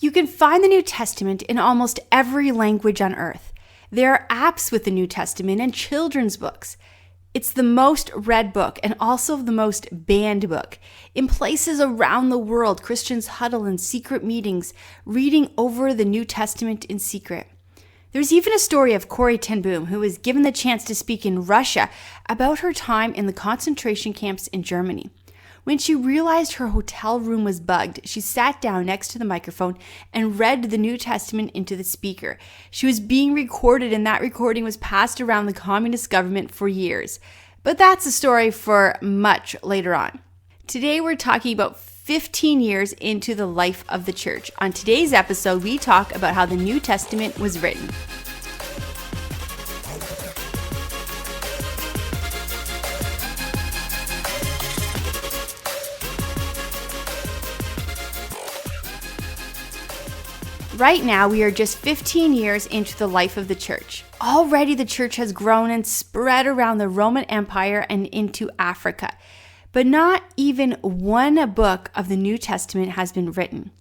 You can find the New Testament in almost every language on earth. There are apps with the New Testament and children's books. It's the most read book and also the most banned book. In places around the world, Christians huddle in secret meetings, reading over the New Testament in secret. There's even a story of Corrie ten Boom, who was given the chance to speak in Russia about her time in the concentration camps in Germany. When she realized her hotel room was bugged, she sat down next to the microphone and read the New Testament into the speaker. She was being recorded, and that recording was passed around the communist government for years. But that's a story for much later on. Today we're talking about 15 years into the life of the church. On today's episode, we talk about how the New Testament was written. Right now, we are just 15 years into the life of the church. Already, the church has grown and spread around the Roman Empire and into Africa. But not even one book of the New Testament has been written.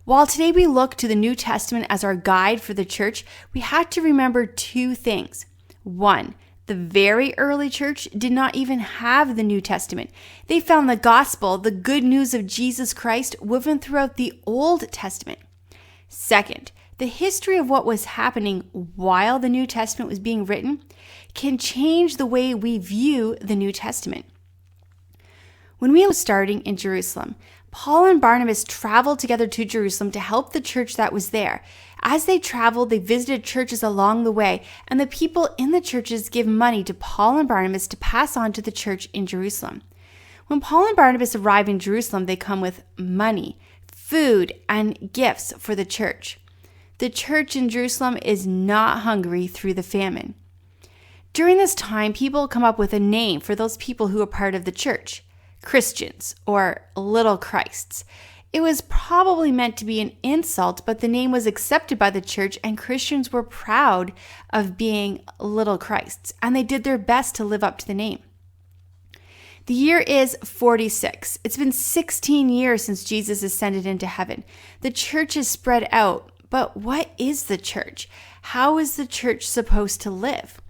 While today we look to the New Testament as our guide for the church, we have to remember two things. One, the very early church did not even have the New Testament. They found the gospel, the good news of Jesus Christ, woven throughout the Old Testament. Second, the history of what was happening while the New Testament was being written can change the way we view the New Testament. When we were starting in Jerusalem, Paul and Barnabas traveled together to Jerusalem to help the church that was there. As they traveled, they visited churches along the way, and the people in the churches give money to Paul and Barnabas to pass on to the church in Jerusalem. When Paul and Barnabas arrive in Jerusalem, they come with money, food, and gifts for the church. The church in Jerusalem is not hungry through the famine. During this time, people come up with a name for those people who are part of the church: Christians, or little Christs. It was probably meant to be an insult, but the name was accepted by the church, and Christians were proud of being little Christs, and they did their best to live up to the name. The year is 46. It's been 16 years since Jesus ascended into heaven. The church is spread out, but what is the church? How is the church supposed to live?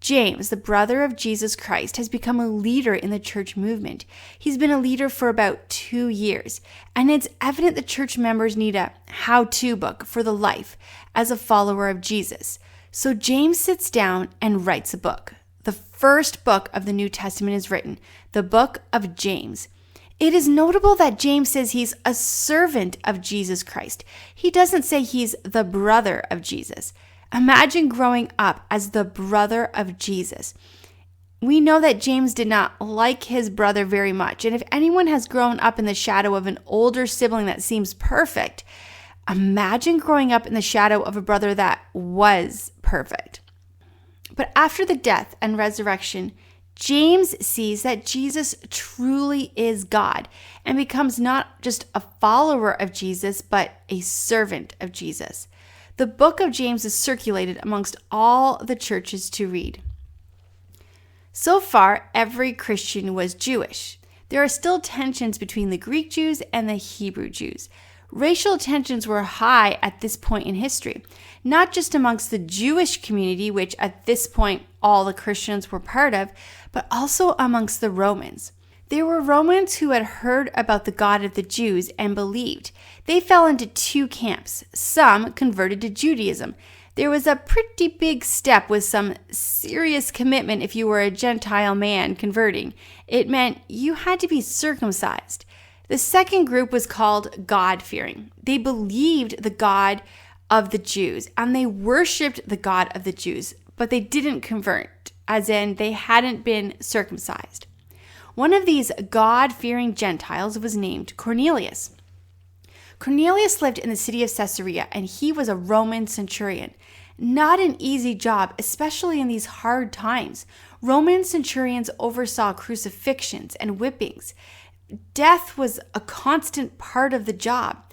James, the brother of Jesus Christ, has become a leader in the church movement. He's been a leader for about 2 years, and it's evident the church members need a how-to book for the life as a follower of Jesus. So James sits down and writes a book. The first book of the New Testament is written, the book of James. It is notable that James says he's a servant of Jesus Christ. He doesn't say he's the brother of Jesus. Imagine growing up as the brother of Jesus. We know that James did not like his brother very much, and if anyone has grown up in the shadow of an older sibling that seems perfect, imagine growing up in the shadow of a brother that was perfect. But after the death and resurrection, James sees that Jesus truly is God and becomes not just a follower of Jesus, but a servant of Jesus. The book of James is circulated amongst all the churches to read. So far, every Christian was Jewish. There are still tensions between the Greek Jews and the Hebrew Jews. Racial tensions were high at this point in history, not just amongst the Jewish community, which at this point all the Christians were part of, but also amongst the Romans. There were Romans who had heard about the God of the Jews and believed. They fell into two camps. Some converted to Judaism. There was a pretty big step with some serious commitment if you were a Gentile man converting. It meant you had to be circumcised. The second group was called God-fearing. They believed the God of the Jews, and they worshipped the God of the Jews, but they didn't convert, as in they hadn't been circumcised. One of these God-fearing Gentiles was named Cornelius. Cornelius lived in the city of Caesarea, and he was a Roman centurion. Not an easy job, especially in these hard times. Roman centurions oversaw crucifixions and whippings. Death was a constant part of the job.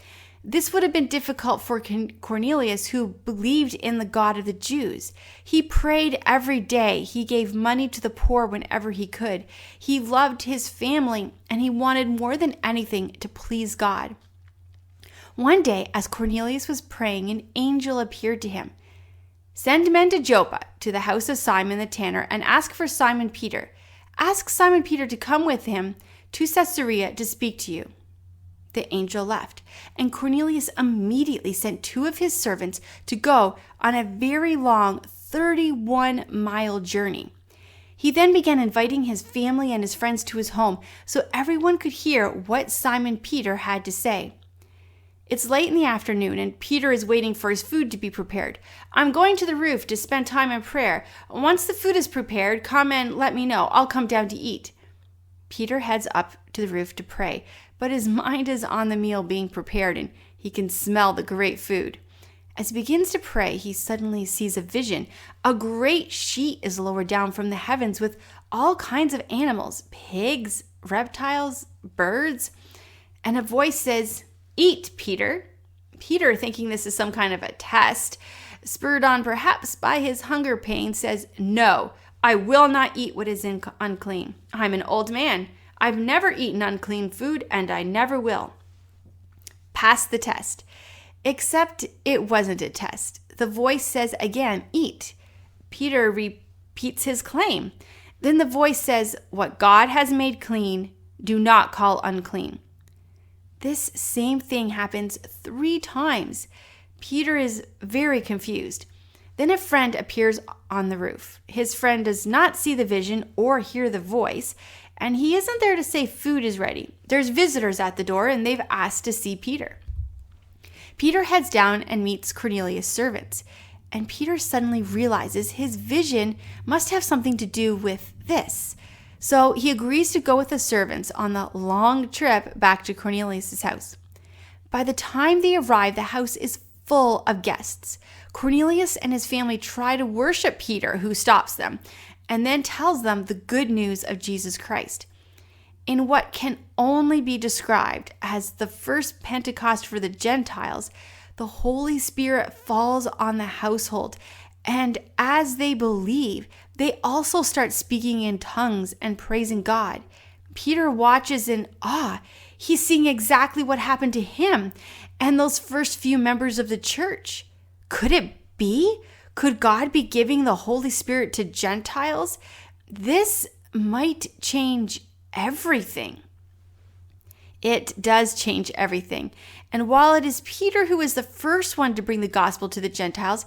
This would have been difficult for Cornelius, who believed in the God of the Jews. He prayed every day. He gave money to the poor whenever he could. He loved his family, and he wanted more than anything to please God. One day, as Cornelius was praying, an angel appeared to him. "Send men to Joppa, to the house of Simon the tanner, and ask for Simon Peter. Ask Simon Peter to come with him to Caesarea to speak to you." The angel left, and Cornelius immediately sent 2 of his servants to go on a very long 31-mile journey. He then began inviting his family and his friends to his home so everyone could hear what Simon Peter had to say. It's late in the afternoon, and Peter is waiting for his food to be prepared. "I'm going to the roof to spend time in prayer. Once the food is prepared, come and let me know. I'll come down to eat." Peter heads up to the roof to pray, but his mind is on the meal being prepared, and he can smell the great food. As he begins to pray, he suddenly sees a vision. A great sheet is lowered down from the heavens with all kinds of animals, pigs, reptiles, birds, and a voice says, "Eat, Peter." Peter, thinking this is some kind of a test, spurred on perhaps by his hunger pain, says, "No, I will not eat what is unclean. I'm an old man. I've never eaten unclean food, and I never will." Pass the test. Except it wasn't a test. The voice says again, "Eat." Peter repeats his claim. Then the voice says, "What God has made clean, do not call unclean." This same thing happens 3 times. Peter is very confused. Then a friend appears on the roof. His friend does not see the vision or hear the voice, and he isn't there to say food is ready. There's visitors at the door, and they've asked to see Peter. Peter heads down and meets Cornelius' servants, and Peter suddenly realizes his vision must have something to do with this. So he agrees to go with the servants on the long trip back to Cornelius' house. By the time they arrive, the house is full of guests. Cornelius and his family try to worship Peter, who stops them, and then tells them the good news of Jesus Christ. In what can only be described as the first Pentecost for the Gentiles, the Holy Spirit falls on the household, and as they believe, they also start speaking in tongues and praising God. Peter watches in awe. He's seeing exactly what happened to him and those first few members of the church. Could it be? Could God be giving the Holy Spirit to Gentiles? This might change everything. It does change everything. And while it is Peter who is the first one to bring the gospel to the Gentiles,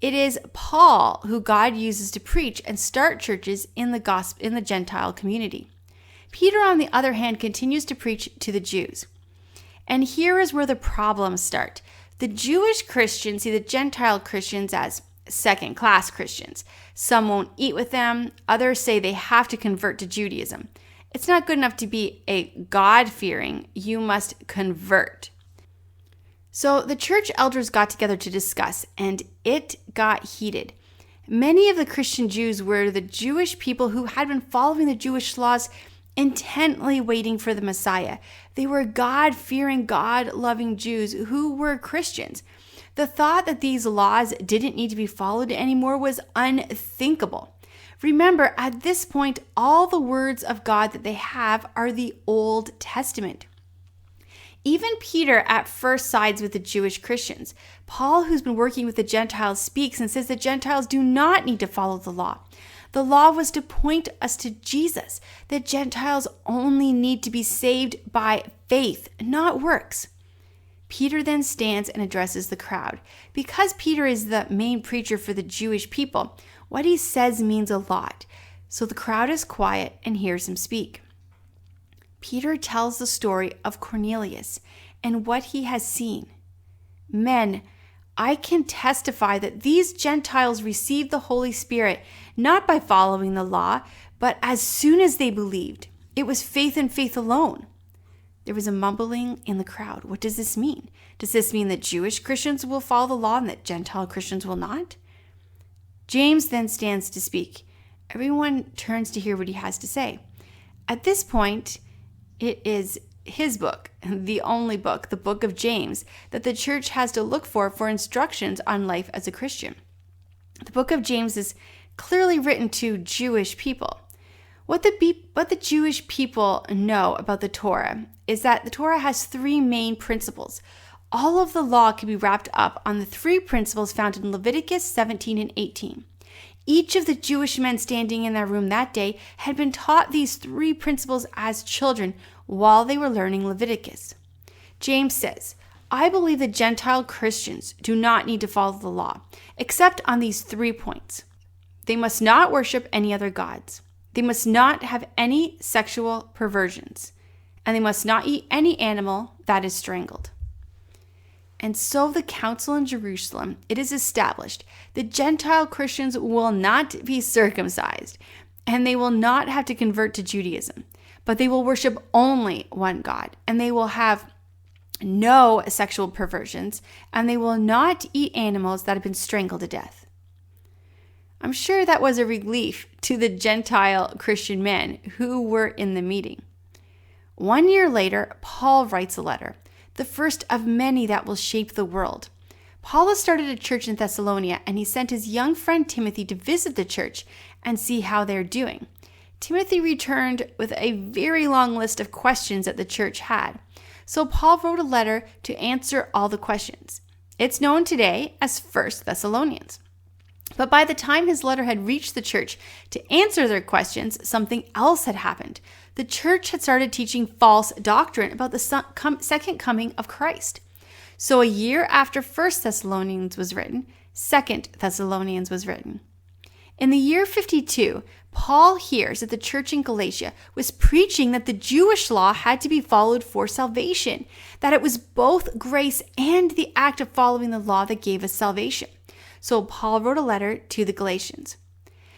it is Paul who God uses to preach and start churches in the Gentile community. Peter, on the other hand, continues to preach to the Jews. And here is where the problems start. The Jewish Christians see the Gentile Christians as second-class Christians. Some won't eat with them. Others say they have to convert to Judaism. It's not good enough to be a God-fearing. You must convert. So the church elders got together to discuss, and it got heated. Many of the Christian Jews were the Jewish people who had been following the Jewish laws, intently waiting for the Messiah. They were God-fearing, God-loving Jews who were Christians. The thought that these laws didn't need to be followed anymore was unthinkable. Remember, at this point, all the words of God that they have are the Old Testament. Even Peter at first sides with the Jewish Christians. Paul, who's been working with the Gentiles, speaks and says the Gentiles do not need to follow the law. The law was to point us to Jesus. The Gentiles only need to be saved by faith, not works. Peter then stands and addresses the crowd. Because Peter is the main preacher for the Jewish people, what he says means a lot. So the crowd is quiet and hears him speak. Peter tells the story of Cornelius and what he has seen. "Men, I can testify that these Gentiles received the Holy Spirit not by following the law, but as soon as they believed. It was faith and faith alone." There was a mumbling in the crowd. What does this mean? Does this mean that Jewish Christians will follow the law and that Gentile Christians will not? James then stands to speak. Everyone turns to hear what he has to say. At this point, it is his book, the only book, the book of James, that the church has to look for instructions on life as a Christian. The book of James is clearly written to Jewish people. What the Jewish people know about the Torah is that the Torah has 3 main principles. All of the law could be wrapped up on the three principles found in Leviticus 17 and 18. Each of the Jewish men standing in their room that day had been taught these three principles as children while they were learning Leviticus. James says, I believe that Gentile Christians do not need to follow the law, except on these 3 points. They must not worship any other gods. They must not have any sexual perversions. And they must not eat any animal that is strangled. And so the council in Jerusalem, it is established that Gentile Christians will not be circumcised, and they will not have to convert to Judaism, but they will worship only one God, and they will have no sexual perversions, and they will not eat animals that have been strangled to death. I'm sure that was a relief to the Gentile Christian men who were in the meeting. 1 year later, Paul writes a letter, the first of many that will shape the world. Paul has started a church in Thessalonica, and he sent his young friend Timothy to visit the church and see how they're doing. Timothy returned with a very long list of questions that the church had. So Paul wrote a letter to answer all the questions. It's known today as 1 Thessalonians. But by the time his letter had reached the church to answer their questions, something else had happened. The church had started teaching false doctrine about the second coming of Christ. So a year after 1 Thessalonians was written, 2 Thessalonians was written. In the year 52, Paul hears that the church in Galatia was preaching that the Jewish law had to be followed for salvation, that it was both grace and the act of following the law that gave us salvation. So Paul wrote a letter to the Galatians.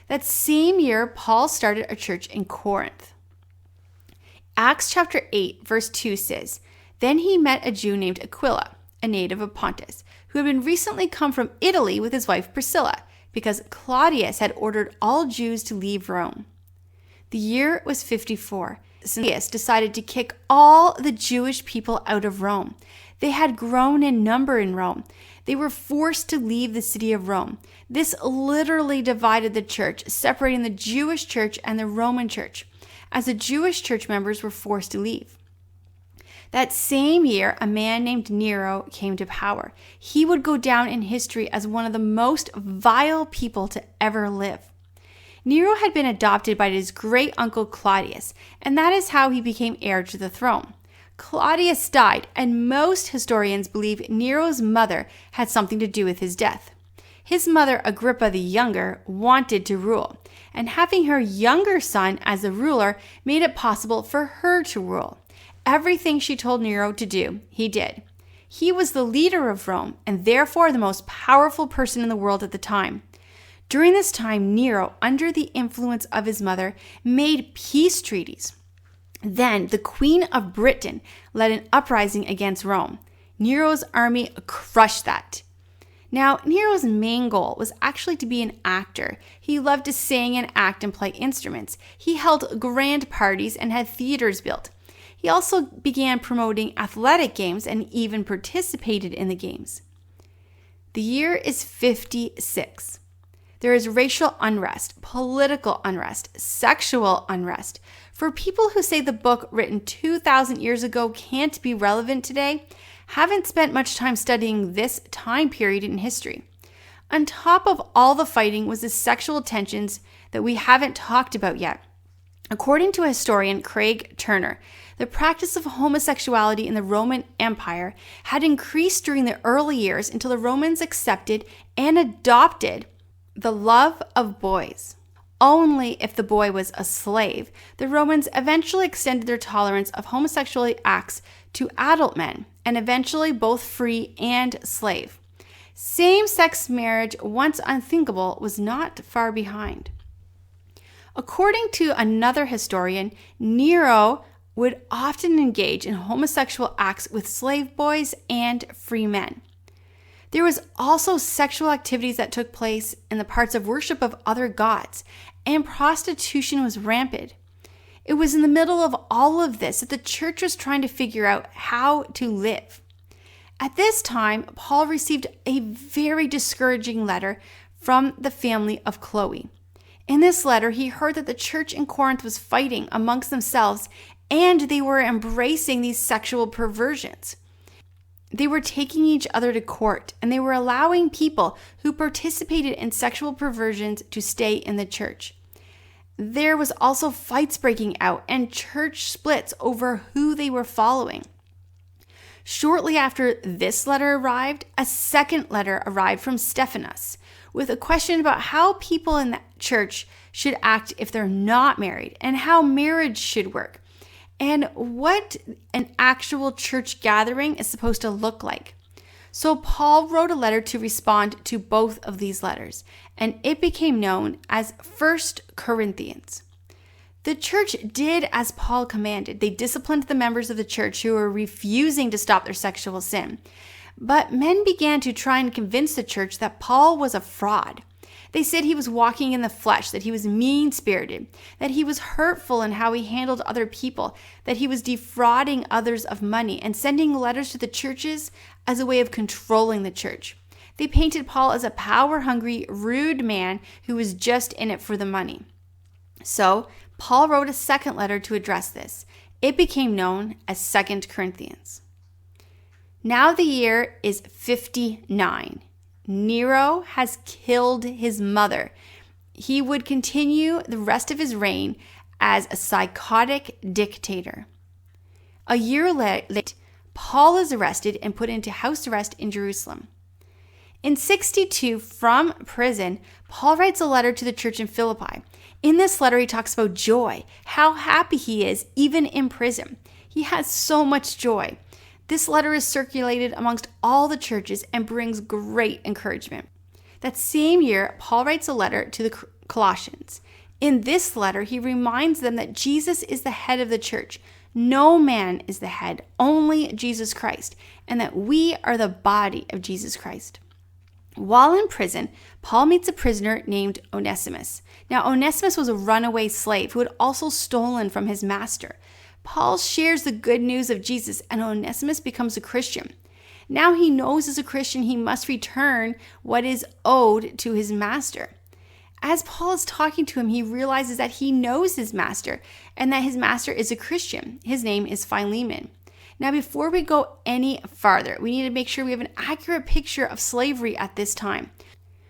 That same year, Paul started a church in Corinth. Acts chapter 8, verse 2 says, Then he met a Jew named Aquila, a native of Pontus, who had been recently come from Italy with his wife Priscilla, because Claudius had ordered all Jews to leave Rome. The year was 54. Claudius decided to kick all the Jewish people out of Rome. They had grown in number in Rome. They were forced to leave the city of Rome. This literally divided the church, separating the Jewish church and the Roman church, as the Jewish church members were forced to leave. That same year, a man named Nero came to power. He would go down in history as one of the most vile people to ever live. Nero had been adopted by his great-uncle Claudius, and that is how he became heir to the throne. Claudius died, and most historians believe Nero's mother had something to do with his death. His mother, Agrippa the Younger, wanted to rule, and having her younger son as a ruler made it possible for her to rule. Everything she told Nero to do, he did. He was the leader of Rome, and therefore the most powerful person in the world at the time. During this time, Nero, under the influence of his mother, made peace treaties. Then the Queen of Britain led an uprising against Rome. Nero's army crushed that. Now, Nero's main goal was actually to be an actor. He loved to sing and act and play instruments. He held grand parties and had theaters built. He also began promoting athletic games and even participated in the games. The year is 56. There is racial unrest, political unrest, sexual unrest. For people who say the book written 2,000 years ago can't be relevant today, haven't spent much time studying this time period in history. On top of all the fighting was the sexual tensions that we haven't talked about yet. According to historian Craig Turner, the practice of homosexuality in the Roman Empire had increased during the early years until the Romans accepted and adopted the love of boys. Only if the boy was a slave, the Romans eventually extended their tolerance of homosexual acts to adult men, and eventually both free and slave. Same-sex marriage, once unthinkable, was not far behind. According to another historian, Nero would often engage in homosexual acts with slave boys and free men. There was also sexual activities that took place in the parts of worship of other gods, and prostitution was rampant. It was in the middle of all of this that the church was trying to figure out how to live. At this time, Paul received a very discouraging letter from the family of Chloe. In this letter, he heard that the church in Corinth was fighting amongst themselves and they were embracing these sexual perversions. They were taking each other to court, and they were allowing people who participated in sexual perversions to stay in the church. There was also fights breaking out and church splits over who they were following. Shortly after this letter arrived, a second letter arrived from Stephanas with a question about how people in the church should act if they're not married and how marriage should work and what an actual church gathering is supposed to look like. So Paul wrote a letter to respond to both of these letters, and it became known as 1 Corinthians. The church did as Paul commanded. They disciplined the members of the church who were refusing to stop their sexual sin. But men began to try and convince the church that Paul was a fraud. They said he was walking in the flesh, that he was mean-spirited, that he was hurtful in how he handled other people, that he was defrauding others of money and sending letters to the churches as a way of controlling the church. They painted Paul as a power-hungry, rude man who was just in it for the money. So Paul wrote a second letter to address this. It became known as 2 Corinthians. Now the year is 59. Nero has killed his mother. He would continue the rest of his reign as a psychotic dictator. A year later, Paul is arrested and put into house arrest in Jerusalem. In 62, from prison, Paul writes a letter to the church in Philippi. In this letter, he talks about joy, how happy he is even in prison. He has so much joy. This letter is circulated amongst all the churches and brings great encouragement. That same year, Paul writes a letter to the Colossians. In this letter, he reminds them that Jesus is the head of the church. No man is the head, only Jesus Christ, and that we are the body of Jesus Christ. While in prison, Paul meets a prisoner named Onesimus. Now, Onesimus was a runaway slave who had also stolen from his master. Paul shares the good news of Jesus, and Onesimus becomes a Christian. Now he knows as a Christian he must return what is owed to his master. As Paul is talking to him, he realizes that he knows his master and that his master is a Christian. His name is Philemon. Now, before we go any farther, we need to make sure we have an accurate picture of slavery at this time.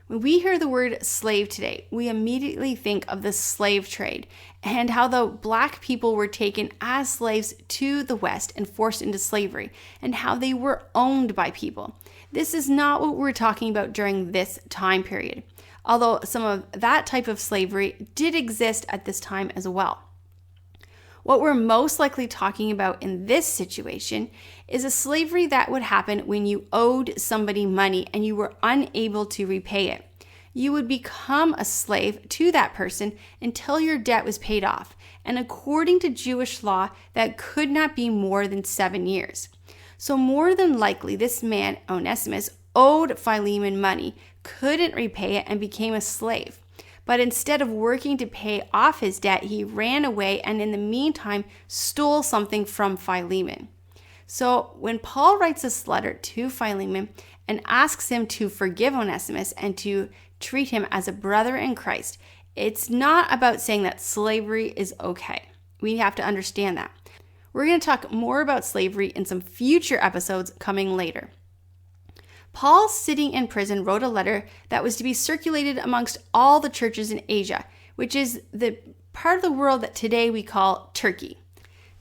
When we hear the word slave today, we immediately think of the slave trade and how the black people were taken as slaves to the West and forced into slavery and how they were owned by people. This is not what we're talking about during this time period, although some of that type of slavery did exist at this time as well. What we're most likely talking about in this situation is a slavery that would happen when you owed somebody money and you were unable to repay it. You would become a slave to that person until your debt was paid off. And according to Jewish law, that could not be more than 7 years. So more than likely, this man, Onesimus, owed Philemon money, couldn't repay it, and became a slave. But instead of working to pay off his debt, he ran away and in the meantime stole something from Philemon. So when Paul writes this letter to Philemon and asks him to forgive Onesimus and to treat him as a brother in Christ, it's not about saying that slavery is okay. We have to understand that. We're going to talk more about slavery in some future episodes coming later. Paul, sitting in prison, wrote a letter that was to be circulated amongst all the churches in Asia, which is the part of the world that today we call Turkey.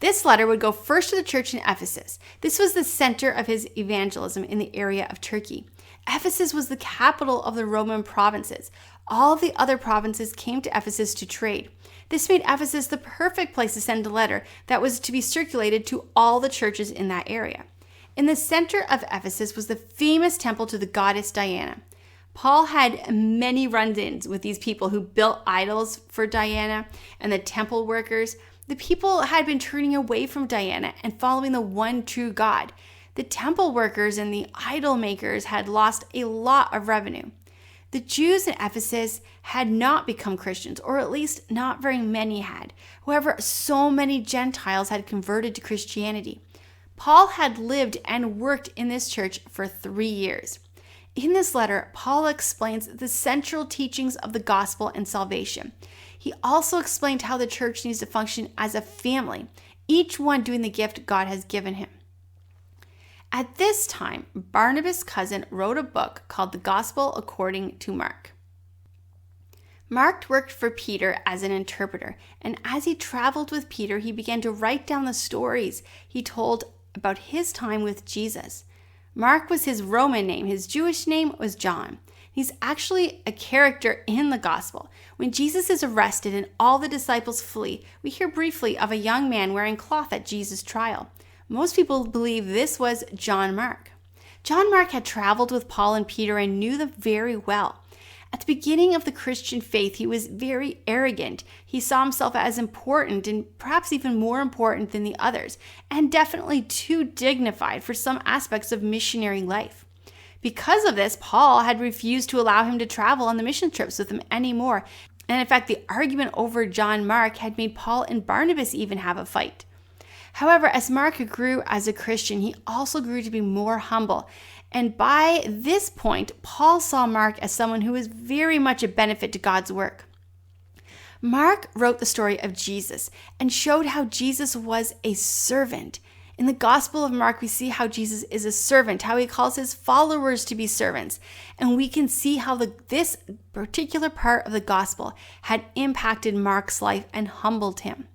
This letter would go first to the church in Ephesus. This was the center of his evangelism in the area of Turkey. Ephesus was the capital of the Roman provinces. All the other provinces came to Ephesus to trade. This made Ephesus the perfect place to send a letter that was to be circulated to all the churches in that area. In the center of Ephesus was the famous temple to the goddess Diana. Paul had many run-ins with these people who built idols for Diana and the temple workers. The people had been turning away from Diana and following the one true God. The temple workers and the idol makers had lost a lot of revenue. The Jews in Ephesus had not become Christians, or at least not very many had. However, so many Gentiles had converted to Christianity. Paul had lived and worked in this church for 3 years. In this letter, Paul explains the central teachings of the gospel and salvation. He also explained how the church needs to function as a family, each one doing the gift God has given him. At this time, Barnabas' cousin wrote a book called The Gospel According to Mark. Mark worked for Peter as an interpreter, and as he traveled with Peter, he began to write down the stories he told about his time with Jesus. Mark was his Roman name. His Jewish name was John. He's actually a character in the gospel. When Jesus is arrested and all the disciples flee, we hear briefly of a young man wearing cloth at Jesus' trial. Most people believe this was John Mark. John Mark had traveled with Paul and Peter and knew them very well. At the beginning of the Christian faith, he was very arrogant. He saw himself as important and perhaps even more important than the others, and definitely too dignified for some aspects of missionary life. Because of this, Paul had refused to allow him to travel on the mission trips with him anymore. And in fact, the argument over John Mark had made Paul and Barnabas even have a fight. However, as Mark grew as a Christian, he also grew to be more humble. And by this point, Paul saw Mark as someone who was very much a benefit to God's work. Mark wrote the story of Jesus and showed how Jesus was a servant. In the Gospel of Mark, we see how Jesus is a servant, how he calls his followers to be servants. And we can see how this particular part of the Gospel had impacted Mark's life and humbled him.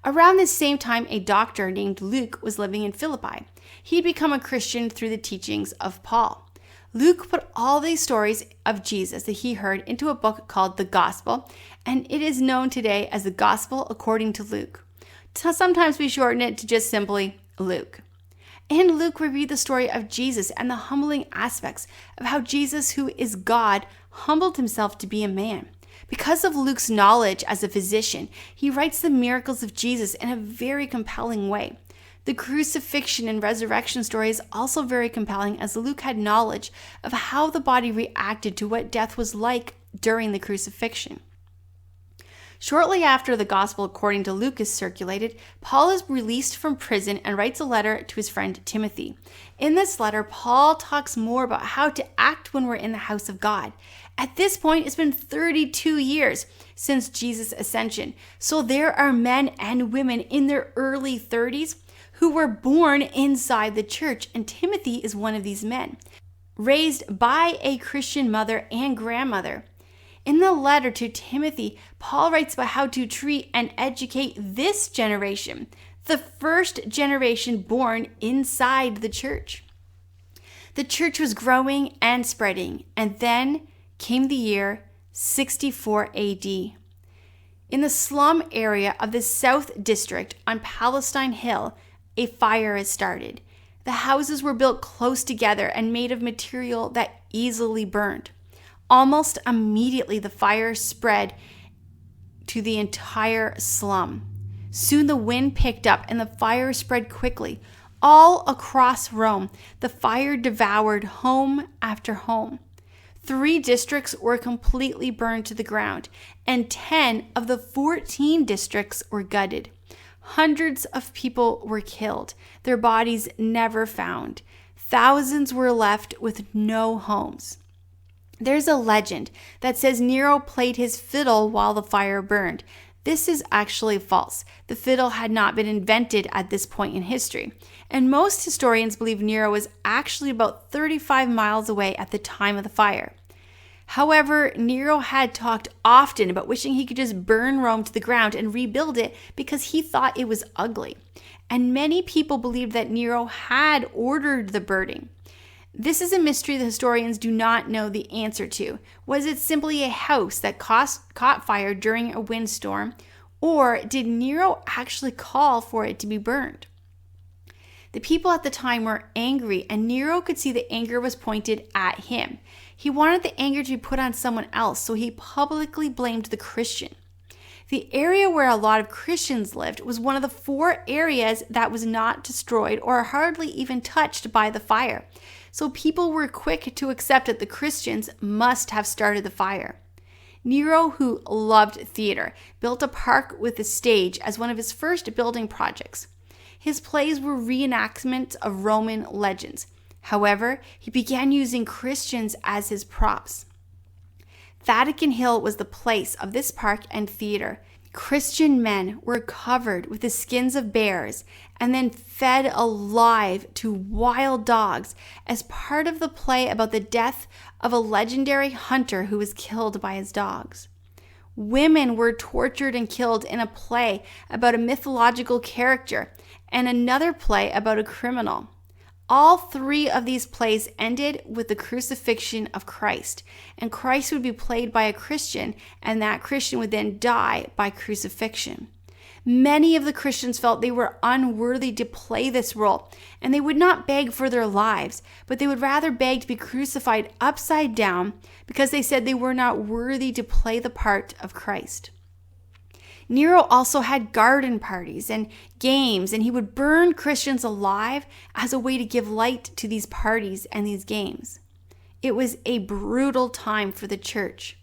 Around this same time, a doctor named Luke was living in Philippi. He'd become a Christian through the teachings of Paul. Luke put all these stories of Jesus that he heard into a book called The Gospel, and it is known today as the Gospel according to Luke. Sometimes we shorten it to just simply Luke. In Luke, we read the story of Jesus and the humbling aspects of how Jesus, who is God, humbled himself to be a man. Because of Luke's knowledge as a physician, he writes the miracles of Jesus in a very compelling way. The crucifixion and resurrection story is also very compelling, as Luke had knowledge of how the body reacted to what death was like during the crucifixion. Shortly after the Gospel according to Luke is circulated, Paul is released from prison and writes a letter to his friend Timothy. In this letter, Paul talks more about how to act when we're in the house of God. At this point, it's been 32 years since Jesus' ascension. So there are men and women in their early 30s who were born inside the church, and Timothy is one of these men, raised by a Christian mother and grandmother. In the letter to Timothy, Paul writes about how to treat and educate this generation, the first generation born inside the church. The church was growing and spreading, and then came the year 64 AD. In the slum area of the South District on Palestine Hill, a fire is started. The houses were built close together and made of material that easily burned. Almost immediately, the fire spread to the entire slum. Soon the wind picked up and the fire spread quickly. All across Rome, the fire devoured home after home. 3 districts were completely burned to the ground, and 10 of the 14 districts were gutted. Hundreds of people were killed, their bodies never found. Thousands were left with no homes. There's a legend that says Nero played his fiddle while the fire burned. This is actually false. The fiddle had not been invented at this point in history, and most historians believe Nero was actually about 35 miles away at the time of the fire. However, Nero had talked often about wishing he could just burn Rome to the ground and rebuild it because he thought it was ugly. And many people believed that Nero had ordered the burning. This is a mystery the historians do not know the answer to. Was it simply a house that caught fire during a windstorm, or did Nero actually call for it to be burned? The people at the time were angry, and Nero could see the anger was pointed at him. He wanted the anger to be put on someone else, so he publicly blamed the Christian. The area where a lot of Christians lived was one of the 4 areas that was not destroyed or hardly even touched by the fire. So people were quick to accept that the Christians must have started the fire. Nero, who loved theater, built a park with a stage as one of his first building projects. His plays were reenactments of Roman legends. However, he began using Christians as his props. Vatican Hill was the place of this park and theater. Christian men were covered with the skins of bears and then fed alive to wild dogs as part of the play about the death of a legendary hunter who was killed by his dogs. Women were tortured and killed in a play about a mythological character and another play about a criminal. All three of these plays ended with the crucifixion of Christ, and Christ would be played by a Christian, and that Christian would then die by crucifixion. Many of the Christians felt they were unworthy to play this role, and they would not beg for their lives, but they would rather beg to be crucified upside down because they said they were not worthy to play the part of Christ. Nero also had garden parties and games, and he would burn Christians alive as a way to give light to these parties and these games. It was a brutal time for the church.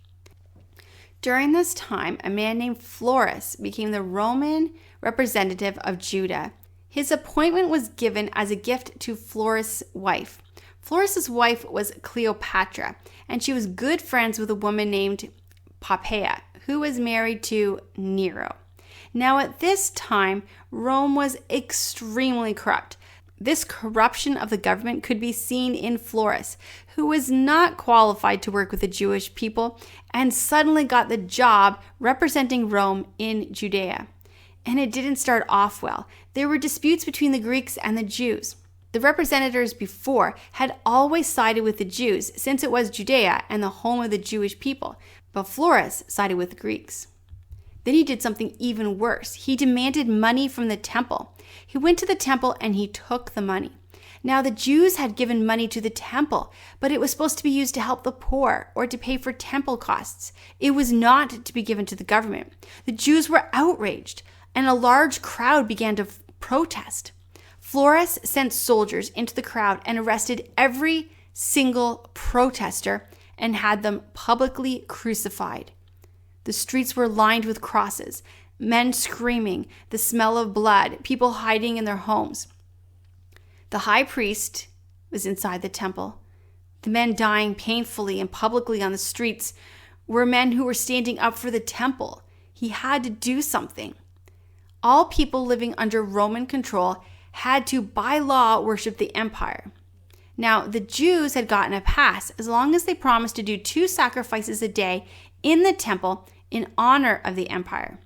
During this time, a man named Florus became the Roman representative of Judah. His appointment was given as a gift to Florus' wife. Florus' wife was Cleopatra, and she was good friends with a woman named Poppaea, who was married to Nero. Now at this time, Rome was extremely corrupt. This corruption of the government could be seen in Florus, who was not qualified to work with the Jewish people and suddenly got the job representing Rome in Judea. And it didn't start off well. There were disputes between the Greeks and the Jews. The representatives before had always sided with the Jews since it was Judea and the home of the Jewish people, but Florus sided with the Greeks. Then he did something even worse. He demanded money from the temple. He went to the temple and he took the money. Now the Jews had given money to the temple, but it was supposed to be used to help the poor or to pay for temple costs. It was not to be given to the government. The Jews were outraged, and a large crowd began to protest. Florus sent soldiers into the crowd and arrested every single protester and had them publicly crucified. The streets were lined with crosses, men screaming, the smell of blood, people hiding in their homes. The high priest was inside the temple. The men dying painfully and publicly on the streets were men who were standing up for the temple. He had to do something. All people living under Roman control had to, by law, worship the empire. Now, the Jews had gotten a pass as long as they promised to do 2 sacrifices a day in the temple in honor of the empire.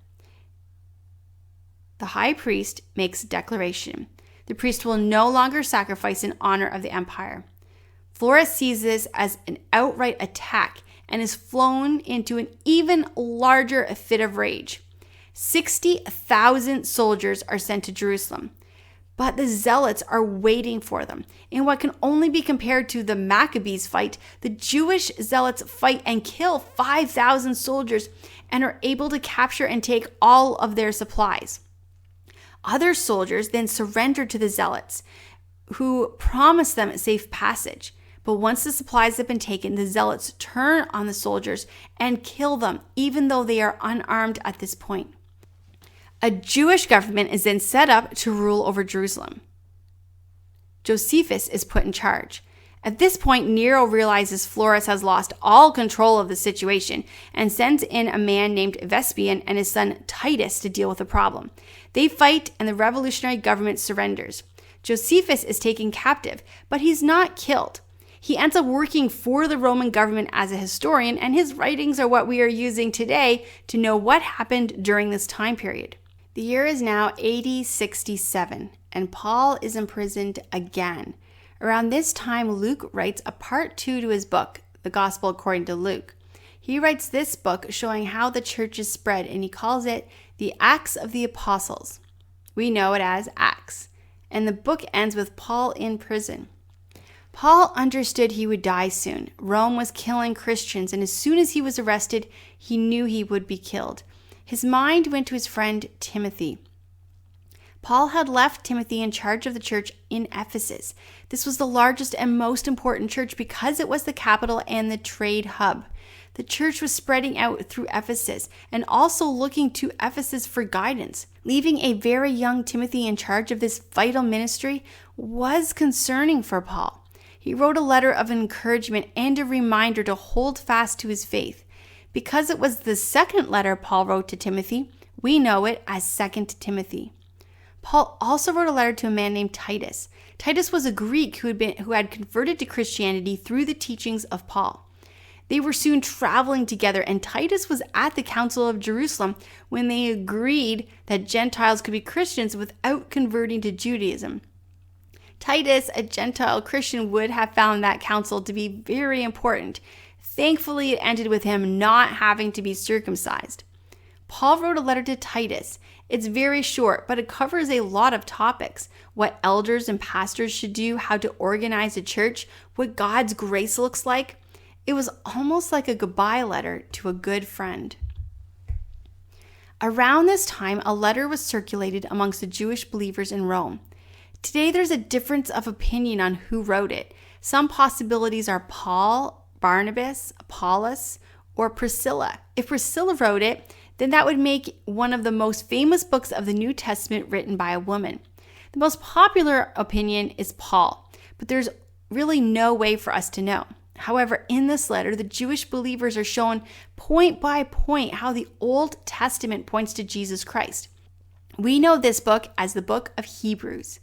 The high priest makes a declaration. The priest will no longer sacrifice in honor of the empire. Florus sees this as an outright attack and is flown into an even larger fit of rage. 60,000 soldiers are sent to Jerusalem, but the zealots are waiting for them. In what can only be compared to the Maccabees fight, the Jewish zealots fight and kill 5,000 soldiers and are able to capture and take all of their supplies. Other soldiers then surrender to the zealots, who promise them a safe passage. But once the supplies have been taken, the zealots turn on the soldiers and kill them, even though they are unarmed at this point. A Jewish government is then set up to rule over Jerusalem. Josephus is put in charge. At this point, Nero realizes Florus has lost all control of the situation and sends in a man named Vespasian and his son Titus to deal with the problem. They fight and the revolutionary government surrenders. Josephus is taken captive, but he's not killed. He ends up working for the Roman government as a historian, and his writings are what we are using today to know what happened during this time period. The year is now AD 67, and Paul is imprisoned again. Around this time, Luke writes a part 2 to his book, The Gospel According to Luke. He writes this book showing how the church is spread, and he calls it the Acts of the Apostles. We know it as Acts. And the book ends with Paul in prison. Paul understood he would die soon. Rome was killing Christians, and as soon as he was arrested, he knew he would be killed. His mind went to his friend Timothy. Paul had left Timothy in charge of the church in Ephesus. This was the largest and most important church because it was the capital and the trade hub. The church was spreading out through Ephesus and also looking to Ephesus for guidance. Leaving a very young Timothy in charge of this vital ministry was concerning for Paul. He wrote a letter of encouragement and a reminder to hold fast to his faith. Because it was the second letter Paul wrote to Timothy, We know it as 2 Timothy. Paul also wrote a letter to a man named Titus. Titus was a Greek who had converted to Christianity through the teachings of Paul. They were soon traveling together, and Titus was at the Council of Jerusalem when they agreed that Gentiles could be Christians without converting to Judaism. Titus, a Gentile Christian, would have found that council to be very important. Thankfully, it ended with him not having to be circumcised. Paul wrote a letter to Titus. It's very short, but it covers a lot of topics: what elders and pastors should do, how to organize a church, what God's grace looks like. It was almost like a goodbye letter to a good friend. Around this time, a letter was circulated amongst the Jewish believers in Rome. Today, there's a difference of opinion on who wrote it. Some possibilities are Paul, Barnabas, Apollos, or Priscilla. If Priscilla wrote it, then that would make one of the most famous books of the New Testament written by a woman. The most popular opinion is Paul, but there's really no way for us to know. However, in this letter, the Jewish believers are shown point by point how the Old Testament points to Jesus Christ. We know this book as the book of Hebrews.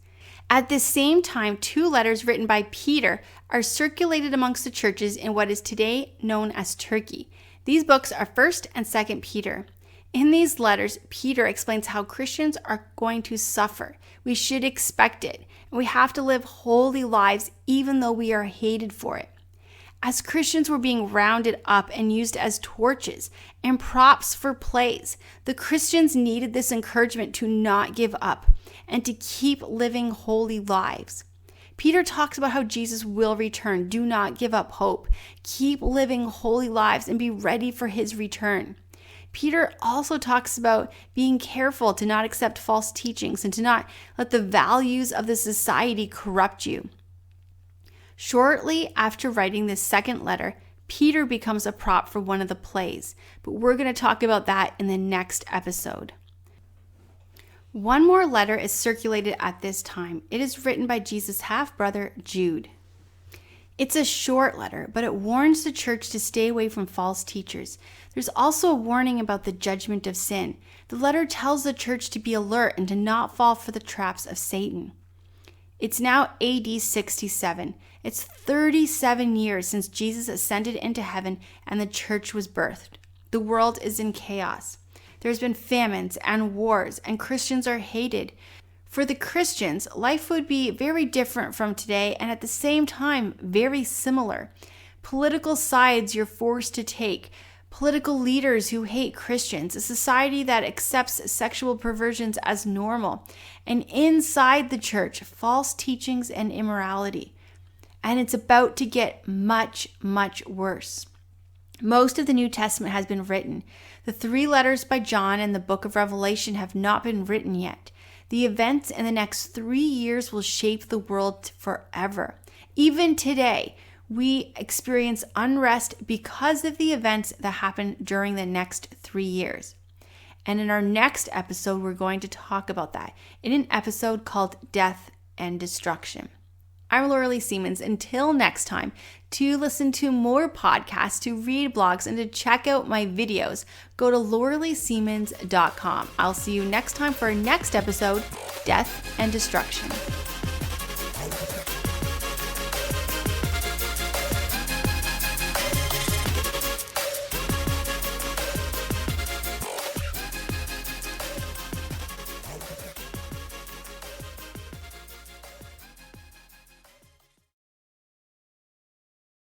At the same time, 2 letters written by Peter are circulated amongst the churches in what is today known as Turkey. These books are 1st and 2nd Peter. In these letters, Peter explains how Christians are going to suffer. We should expect it, and we have to live holy lives even though we are hated for it. As Christians were being rounded up and used as torches and props for plays, the Christians needed this encouragement to not give up and to keep living holy lives. Peter talks about how Jesus will return. Do not give up hope. Keep living holy lives and be ready for his return. Peter also talks about being careful to not accept false teachings and to not let the values of the society corrupt you. Shortly after writing this second letter, Peter becomes a prop for one of the plays, but we're going to talk about that in the next episode. One more letter is circulated at this time. It is written by Jesus' half-brother, Jude. It's a short letter, but it warns the church to stay away from false teachers. There's also a warning about the judgment of sin. The letter tells the church to be alert and to not fall for the traps of Satan. It's now AD 67. It's 37 years since Jesus ascended into heaven and the church was birthed. The world is in chaos. There's been famines and wars, and Christians are hated. For the Christians, life would be very different from today and at the same time very similar. Political sides you're forced to take, political leaders who hate Christians, a society that accepts sexual perversions as normal, and inside the church, false teachings and immorality. And it's about to get much, much worse. Most of the New Testament has been written. The 3 letters by John and the book of Revelation have not been written yet. The events in the next 3 years will shape the world forever. Even today, we experience unrest because of the events that happen during the next 3 years. And in our next episode, we're going to talk about that in an episode called Death and Destruction. I'm Laura-Lee Siemens. Until next time, to listen to more podcasts, to read blogs, and to check out my videos, go to lauraleesiemens.com. I'll see you next time for our next episode, Death and Destruction.